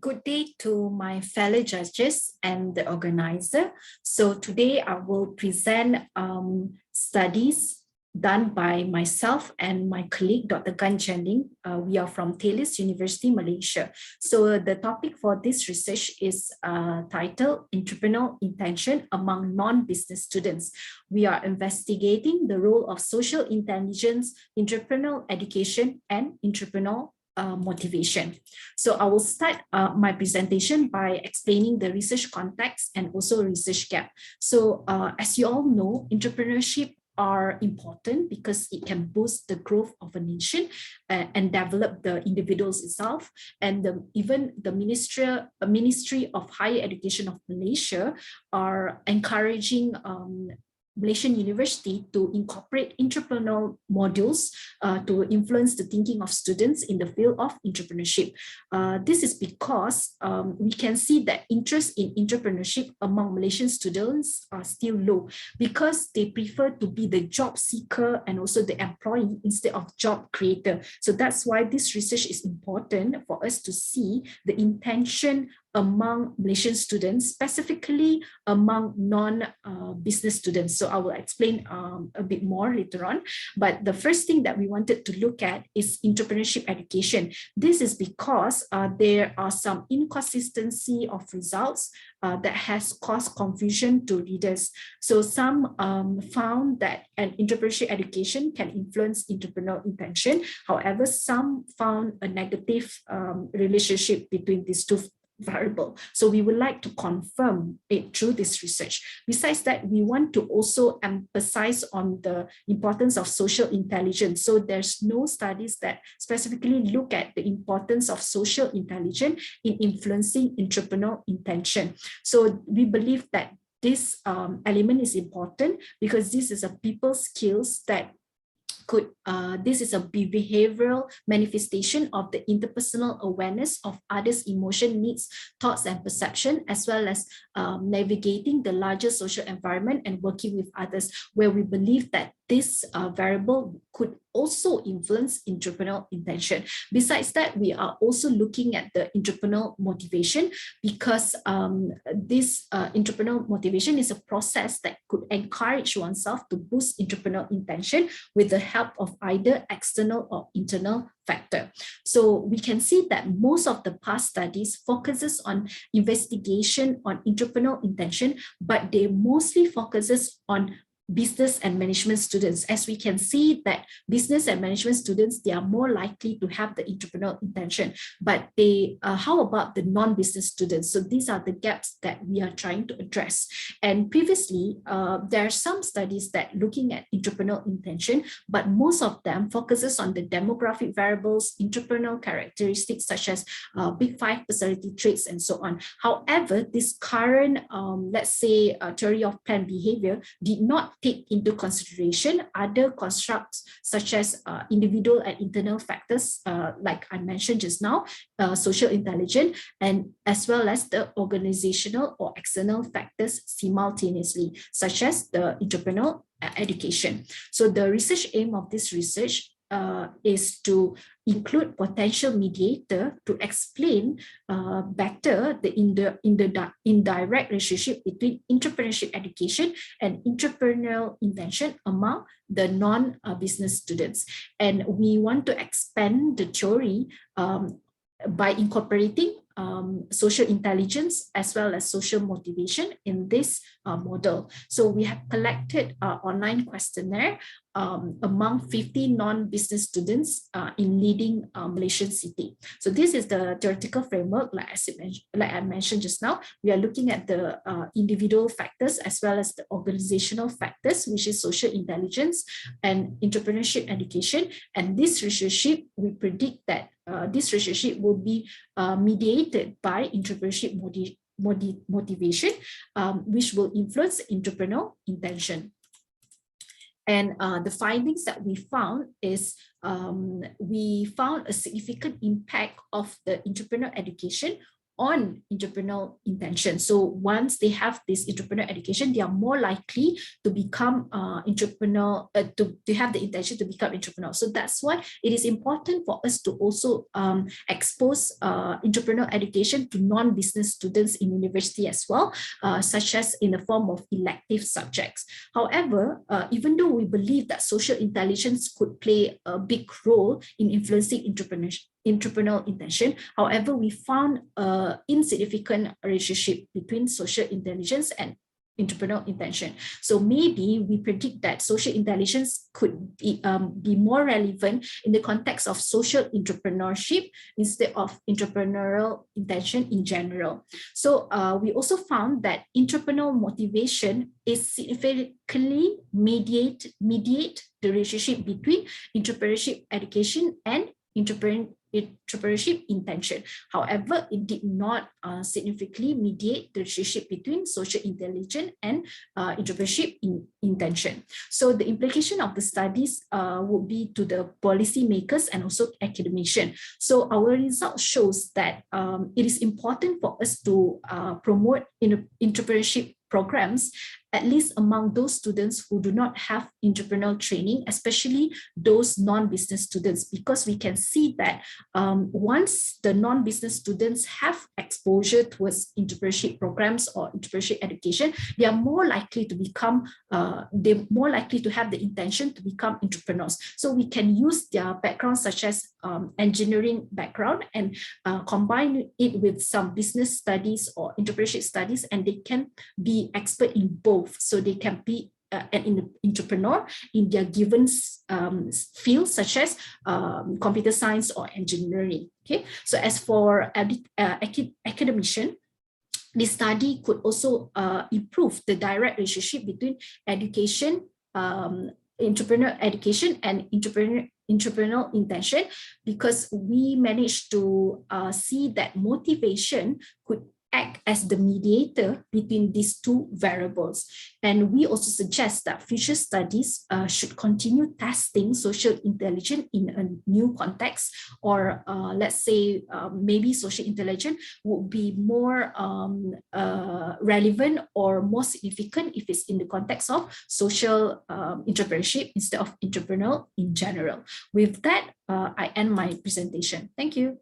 Good day to my fellow judges and the organizer. So today I will present studies done by myself and my colleague, Dr. Gan Chen. We are from Talis University, Malaysia. So the topic for this research is titled Entrepreneurial Intention Among Non-Business Students. We are investigating the role of social intelligence, entrepreneurial education, and entrepreneurial motivation. So I will start my presentation by explaining the research context and also research gap. So as you all know, entrepreneurship are important because it can boost the growth of a nation and develop the individuals itself. And even the Ministry of Higher Education of Malaysia are encouraging Malaysian University to incorporate entrepreneurial modules to influence the thinking of students in the field of entrepreneurship. This is because we can see that interest in entrepreneurship among Malaysian students are still low because they prefer to be the job seeker and also the employee instead of job creator. So that's why this research is important for us to see the intention among Malaysian students, specifically among non-business students. So I will explain a bit more later on. But the first thing that we wanted to look at is entrepreneurship education. This is because there are some inconsistency of results that has caused confusion to readers. So some found that an entrepreneurship education can influence entrepreneurial intention. However, some found a negative relationship between these two variable. So we would like to confirm it through this research. Besides that, we want to also emphasize on the importance of social intelligence. So there's no studies that specifically look at the importance of social intelligence in influencing entrepreneurial intention. So we believe that this element is important because this is a people skills that this is a behavioral manifestation of the interpersonal awareness of others' emotion, needs, thoughts, and perception, as well as navigating the larger social environment and working with others, where we believe that this variable could also influence entrepreneurial intention. Besides that, we are also looking at the entrepreneurial motivation because this entrepreneurial motivation is a process that could encourage oneself to boost entrepreneurial intention with the help of either external or internal factor. So we can see that most of the past studies focuses on investigation on entrepreneurial intention, but they mostly focuses on business and management students. As we can see that business and management students, they are more likely to have the entrepreneurial intention, but how about the non-business students? So these are the gaps that we are trying to address. And previously, there are some studies that looking at entrepreneurial intention, but most of them focuses on the demographic variables, entrepreneurial characteristics such as big 5 personality traits and so on. However, this current, let's say, theory of planned behavior did not take into consideration other constructs such as individual and internal factors, like I mentioned just now, social intelligence, and as well as the organizational or external factors simultaneously, such as the entrepreneurial education. So the research aim of this research is to include potential mediator to explain better the indirect relationship between entrepreneurship education and entrepreneurial invention among the non-business students. And we want to expand the theory by incorporating social intelligence as well as social motivation in this model. So we have collected an online questionnaire among 50 non-business students in leading Malaysian city. So this is the theoretical framework, like I mentioned just now. We are looking at the individual factors as well as the organizational factors, which is social intelligence and entrepreneurship education. And this relationship, we predict that this relationship will be mediated by entrepreneurship motivation, which will influence entrepreneurial intention. And the findings that we found is we found a significant impact of the entrepreneurial education on entrepreneurial intention. So once they have this entrepreneurial education, they are more likely to become entrepreneur, to have the intention to become entrepreneur. So that's why it is important for us to also expose entrepreneurial education to non-business students in university as well, such as in the form of elective subjects. However, even though we believe that social intelligence could play a big role in influencing entrepreneurial intention, however, we found an insignificant relationship between social intelligence and entrepreneurial intention. So maybe we predict that social intelligence could be more relevant in the context of social entrepreneurship instead of entrepreneurial intention in general. So we also found that entrepreneurial motivation is significantly mediate the relationship between entrepreneurship education and entrepreneurship intention. However, it did not significantly mediate the relationship between social intelligence and entrepreneurship intention. So the implication of the studies would be to the policymakers and also academicians. So our result shows that it is important for us to promote entrepreneurship programs, at least among those students who do not have entrepreneurial training, especially those non-business students, because we can see that once the non-business students have exposure towards entrepreneurship programs or entrepreneurship education, they are more likely to become, they're more likely to have the intention to become entrepreneurs. So we can use their background, such as engineering background, and combine it with some business studies or entrepreneurship studies, and they can be expert in both. So they can be an entrepreneur in their given field, such as computer science or engineering. Okay, so as for academician, this study could also improve the direct relationship between education, entrepreneurial education, and entrepreneurial intention, because we managed to see that motivation could act as the mediator between these two variables. And we also suggest that future studies should continue testing social intelligence in a new context, or let's say maybe social intelligence would be more relevant or more significant if it's in the context of social entrepreneurship instead of entrepreneurial in general. With that, I end my presentation. Thank you.